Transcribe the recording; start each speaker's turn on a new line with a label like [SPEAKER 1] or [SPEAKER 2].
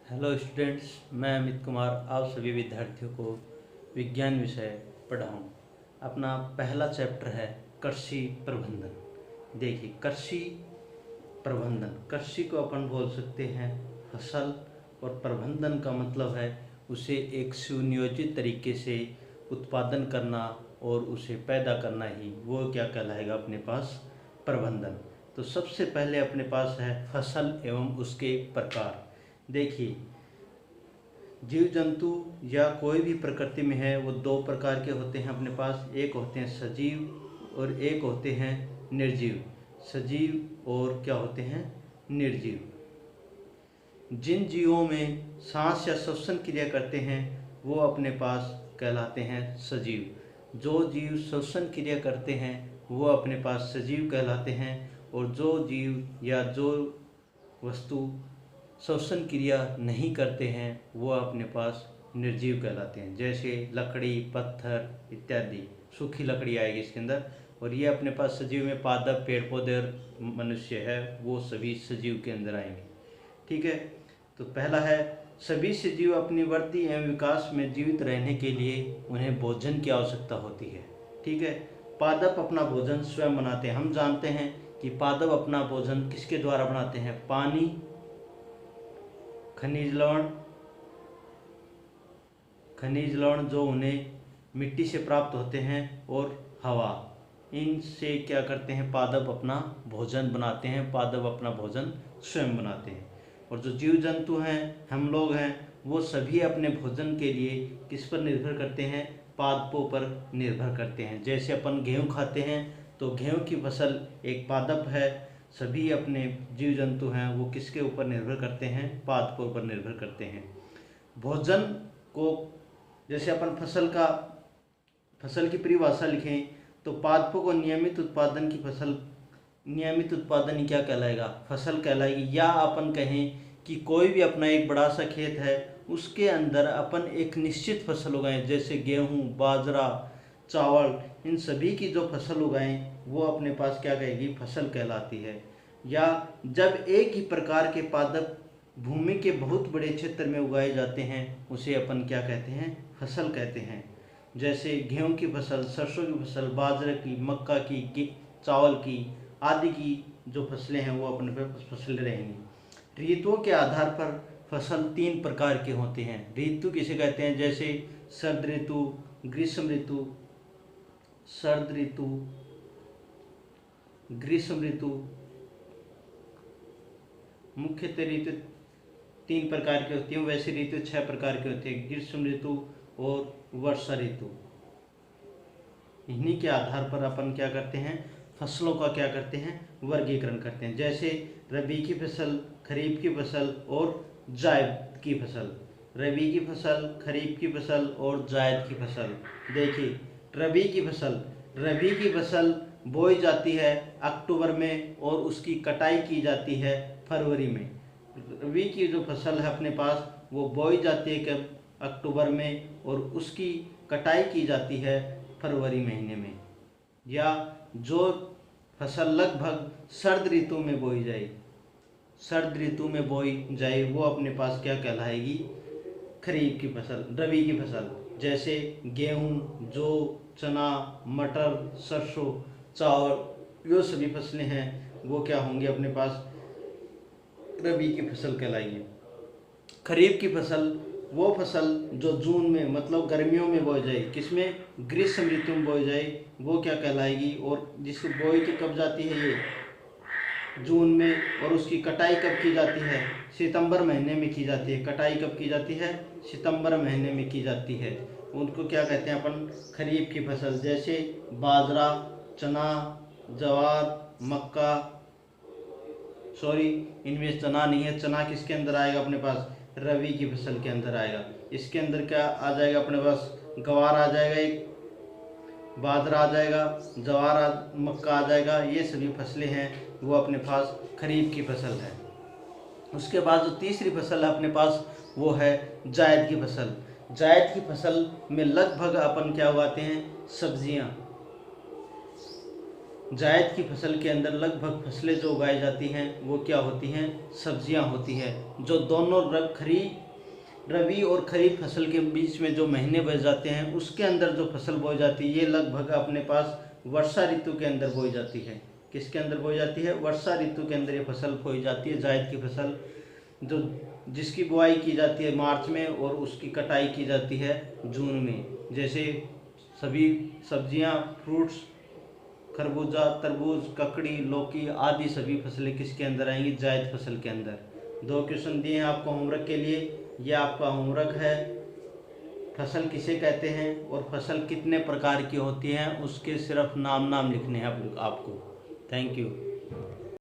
[SPEAKER 1] Hello students, मैं अमित कुमार आप सभी विद्यार्थियों को विज्ञान विषय पढ़ाऊँ। अपना पहला चैप्टर है कृषि प्रबंधन। देखिए, कृषि प्रबंधन, कृषि को अपन बोल सकते हैं फसल, और प्रबंधन का मतलब है उसे एक सुनियोजित तरीके से उत्पादन करना और उसे पैदा करना, ही वो क्या कहलाएगा अपने पास प्रबंधन। तो सबसे पहले अपने पास है फसल एवं उसके प्रकार। देखिए, जीव जंतु या कोई भी प्रकृति में है वो दो प्रकार के होते हैं अपने पास। एक होते हैं सजीव और एक होते हैं निर्जीव। सजीव और क्या होते हैं, निर्जीव। जिन जीवों में सांस या श्वसन क्रिया करते हैं वो अपने पास कहलाते हैं सजीव। जो जीव श्वसन क्रिया करते हैं वो अपने पास सजीव कहलाते हैं, और जो जीव या जो वस्तु श्वसन क्रिया नहीं करते हैं वो अपने पास निर्जीव कहलाते हैं। जैसे लकड़ी, पत्थर इत्यादि, सूखी लकड़ी आएगी इसके अंदर। और ये अपने पास सजीव में पादप, पेड़ पौधे और मनुष्य है, वो सभी सजीव के अंदर आएंगे। ठीक है, तो पहला है सभी सजीव अपनी वृद्धि एवं विकास में जीवित रहने के लिए उन्हें भोजन की आवश्यकता होती है। ठीक है, पादप अपना भोजन स्वयं बनाते हैं। हम जानते हैं कि पादप अपना भोजन किसके द्वारा बनाते हैं? पानी, खनिज लवण जो उन्हें मिट्टी से प्राप्त होते हैं, और हवा, इनसे क्या करते हैं? पादप अपना भोजन बनाते हैं, पादप अपना भोजन स्वयं बनाते हैं। और जो जीव जंतु हैं, हम लोग हैं, वो सभी अपने भोजन के लिए किस पर निर्भर करते हैं? पादपों पर निर्भर करते हैं। जैसे अपन गेहूँ खाते हैं तो गेहूँ की फसल एक पादप है। सभी अपने जीव जंतु हैं वो किसके ऊपर निर्भर करते हैं? पादपों पर निर्भर करते हैं। भोजन को, जैसे अपन फसल की परिभाषा लिखें तो पादपों को नियमित उत्पादन की फसल, नियमित उत्पादन ही क्या कहलाएगा? फसल कहलाएगी। या अपन कहें कि कोई भी अपना एक बड़ा सा खेत है, उसके अंदर अपन एक निश्चित फसल उगाएं, जैसे गेहूँ, बाजरा, चावल, इन सभी की जो फसल उगाएं वो अपने पास क्या कहेगी? फसल कहलाती है। या जब एक ही प्रकार के पादप भूमि के बहुत बड़े क्षेत्र में उगाए जाते हैं उसे अपन क्या कहते हैं? फसल कहते हैं। जैसे गेहूं की फसल, सरसों की फसल, बाजरे की, मक्का की, चावल की आदि की जो फसलें हैं वो अपने पे फसलें रहेंगी। ऋतुओं के आधार पर फसल 3 प्रकार के होते हैं। ऋतु किसे कहते हैं? जैसे शरद ऋतु, ग्रीष्म ऋतु, शरद ऋतु, ग्रीष्म ऋतु। मुख्यतः ऋतु 3 प्रकार की होती है, वैसे ऋतु 6 प्रकार की होती है, ग्रीष्म ऋतु और वर्षा ऋतु। इन्हीं के आधार पर अपन क्या करते हैं? फसलों का क्या करते हैं? वर्गीकरण करते हैं। जैसे रबी की फसल, खरीफ की फसल और जायद की फसल। रबी की फसल, खरीफ की फसल और जायद की फसल। देखिए, रबी की फसल बोई जाती है अक्टूबर में और उसकी कटाई की जाती है फरवरी में। रबी की जो फसल है अपने पास वो बोई जाती है कब? अक्टूबर में, और उसकी कटाई की जाती है फरवरी महीने में। या जो फसल लगभग शरद ऋतु में बोई जाए वो अपने पास क्या कहलाएगी? खरीफ की फसल, रबी की फसल। जैसे गेहूँ, जौ, चना, मटर, सरसों, चावल, ये सभी फसलें हैं वो क्या होंगी? अपने पास रबी की फसल कहलाएगी। खरीफ की फसल वो फसल जो जून में, मतलब गर्मियों में बोई जाए, किसमें? ग्रीष्म ऋतु में बोई जाए, वो क्या कहलाएगी? और जिसको बोई के कब जाती है? ये जून में, और उसकी कटाई कब की जाती है? सितंबर महीने में की जाती है। कटाई कब की जाती है? सितंबर महीने में की जाती है। उनको क्या कहते हैं अपन? खरीफ की फसल। जैसे बाजरा, चना, ज्वार, मक्का, इनमें चना नहीं है। चना किसके अंदर आएगा अपने पास? रबी की फसल के अंदर आएगा। इसके अंदर क्या आ जाएगा अपने पास? गवार आ जाएगा, एक बाजरा आ जाएगा, ज्वार, मक्का आ जाएगा। ये सभी फसलें हैं वो अपने पास खरीफ की फसल है। उसके बाद जो तीसरी फसल है अपने पास वो है जायद की फसल। जायद की फसल में लगभग अपन क्या उगाते हैं? सब्जियां। जायद की फसल के अंदर लगभग फसलें जो उगाई जाती हैं वो क्या होती हैं, सब्जियां होती हैं। जो दोनों रबी और खरीफ फसल के बीच में जो महीने बच जाते हैं उसके अंदर जो फसल बोई जाती है ये लगभग अपने पास वर्षा ऋतु के अंदर बोई जाती है। किसके अंदर बोई जाती है, वर्षा ऋतु के अंदर ये फसल बोई जाती है। जायद की फसल जो जिसकी बुआई की जाती है मार्च में और उसकी कटाई की जाती है जून में। जैसे सभी सब्जियां, फ्रूट्स, खरबूजा, तरबूज, ककड़ी, लौकी आदि सभी फसलें किसके अंदर आएंगी, जायद फसल के अंदर। 2 क्वेश्चन दिए हैं आपको होमवर्क के लिए। ये आपका होमवर्क है। फसल किसे कहते हैं और फसल कितने प्रकार की होती हैं उसके सिर्फ नाम लिखने हैं आपको। Thank you.